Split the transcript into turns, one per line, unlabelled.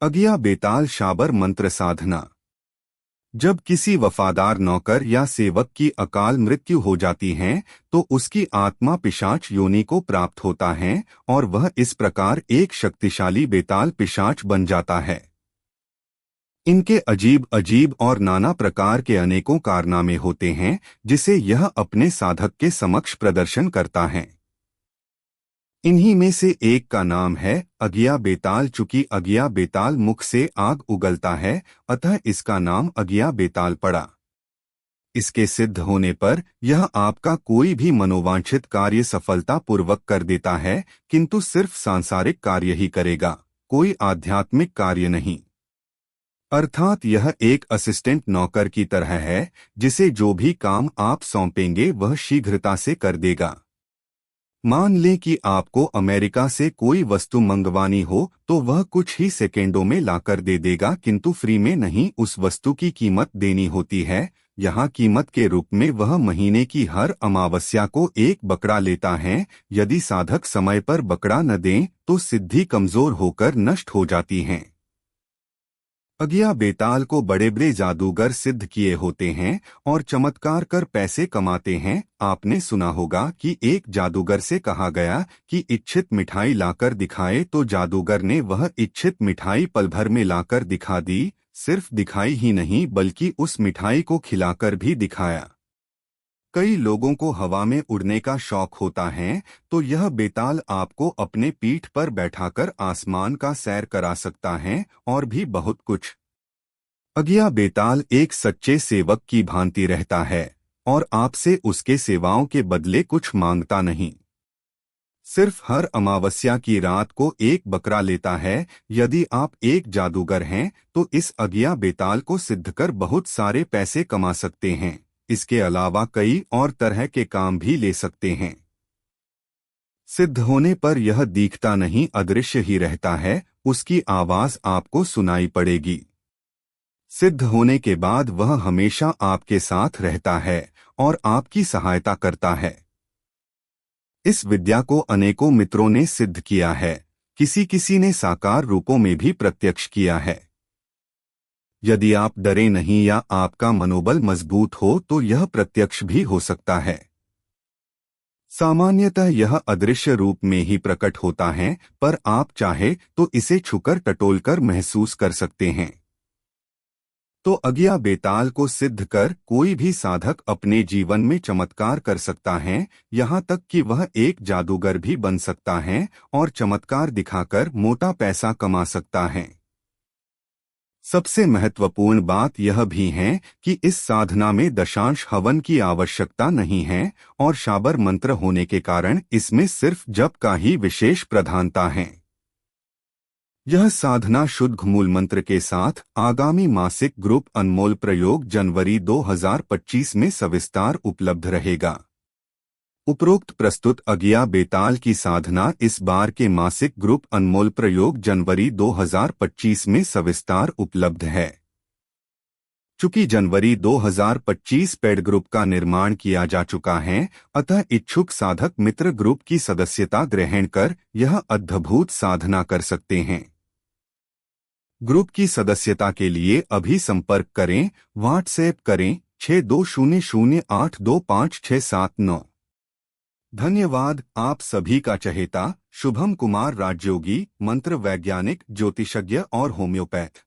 अगिया बेताल शाबर मंत्र साधना। जब किसी वफादार नौकर या सेवक की अकाल मृत्यु हो जाती है तो उसकी आत्मा पिशाच योनि को प्राप्त होता है और वह इस प्रकार एक शक्तिशाली बेताल पिशाच बन जाता है। इनके अजीब अजीब और नाना प्रकार के अनेकों कारनामे होते हैं जिसे यह अपने साधक के समक्ष प्रदर्शन करता है। इन्हीं में से एक का नाम है अगिया बेताल। चूंकि अगिया बेताल मुख से आग उगलता है अतः इसका नाम अगिया बेताल पड़ा। इसके सिद्ध होने पर यह आपका कोई भी मनोवांछित कार्य सफलतापूर्वक कर देता है, किंतु सिर्फ सांसारिक कार्य ही करेगा, कोई आध्यात्मिक कार्य नहीं। अर्थात यह एक असिस्टेंट नौकर की तरह है जिसे जो भी काम आप सौंपेंगे वह शीघ्रता से कर देगा। मान लें कि आपको अमेरिका से कोई वस्तु मंगवानी हो तो वह कुछ ही सेकेंडों में लाकर दे देगा, किंतु फ्री में नहीं, उस वस्तु की कीमत देनी होती है। यहाँ कीमत के रूप में वह महीने की हर अमावस्या को एक बकरा लेता है। यदि साधक समय पर बकरा न दें तो सिद्धि कमजोर होकर नष्ट हो जाती है। अगिया बेताल को बड़े बड़े जादूगर सिद्ध किए होते हैं और चमत्कार कर पैसे कमाते हैं। आपने सुना होगा कि एक जादूगर से कहा गया कि इच्छित मिठाई लाकर दिखाए तो जादूगर ने वह इच्छित मिठाई पल भर में लाकर दिखा दी। सिर्फ दिखाई ही नहीं बल्कि उस मिठाई को खिलाकर भी दिखाया। कई लोगों को हवा में उड़ने का शौक होता है तो यह बेताल आपको अपने पीठ पर बैठाकर आसमान का सैर करा सकता है और भी बहुत कुछ। अगिया बेताल एक सच्चे सेवक की भांति रहता है और आपसे उसके सेवाओं के बदले कुछ मांगता नहीं। सिर्फ हर अमावस्या की रात को एक बकरा लेता है। यदि आप एक जादूगर हैं तो इस अगिया बेताल को सिद्ध कर बहुत सारे पैसे कमा सकते हैं। इसके अलावा कई और तरह के काम भी ले सकते हैं। सिद्ध होने पर यह दिखता नहीं, अदृश्य ही रहता है, उसकी आवाज आपको सुनाई पड़ेगी। सिद्ध होने के बाद वह हमेशा आपके साथ रहता है और आपकी सहायता करता है। इस विद्या को अनेकों मित्रों ने सिद्ध किया है, किसी किसी ने साकार रूपों में भी प्रत्यक्ष किया है। यदि आप डरे नहीं या आपका मनोबल मजबूत हो तो यह प्रत्यक्ष भी हो सकता है। सामान्यतः यह अदृश्य रूप में ही प्रकट होता है, पर आप चाहे तो इसे छूकर टटोलकर महसूस कर सकते हैं। तो अगिया बेताल को सिद्ध कर कोई भी साधक अपने जीवन में चमत्कार कर सकता है, यहाँ तक कि वह एक जादूगर भी बन सकता है और चमत्कार दिखाकर मोटा पैसा कमा सकता है। सबसे महत्वपूर्ण बात यह भी है कि इस साधना में दशांश हवन की आवश्यकता नहीं है और शाबर मंत्र होने के कारण इसमें सिर्फ जप का ही विशेष प्रधानता है। यह साधना शुद्ध मूल मंत्र के साथ आगामी मासिक ग्रुप अनमोल प्रयोग जनवरी 2025 में सविस्तार उपलब्ध रहेगा। उपरोक्त प्रस्तुत अगिया बेताल की साधना इस बार के मासिक ग्रुप अनमोल प्रयोग जनवरी 2025 में सविस्तार उपलब्ध है। चूंकि जनवरी 2025 पेड ग्रुप का निर्माण किया जा चुका है, अतः इच्छुक साधक मित्र ग्रुप की सदस्यता ग्रहण कर यह अद्भुत साधना कर सकते हैं। ग्रुप की सदस्यता के लिए अभी संपर्क करें, व्हाट्सएप करें 6200825679। धन्यवाद। आप सभी का चहेता शुभम कुमार राजयोगी, मंत्र वैज्ञानिक, ज्योतिषज्ञ और होम्योपैथ।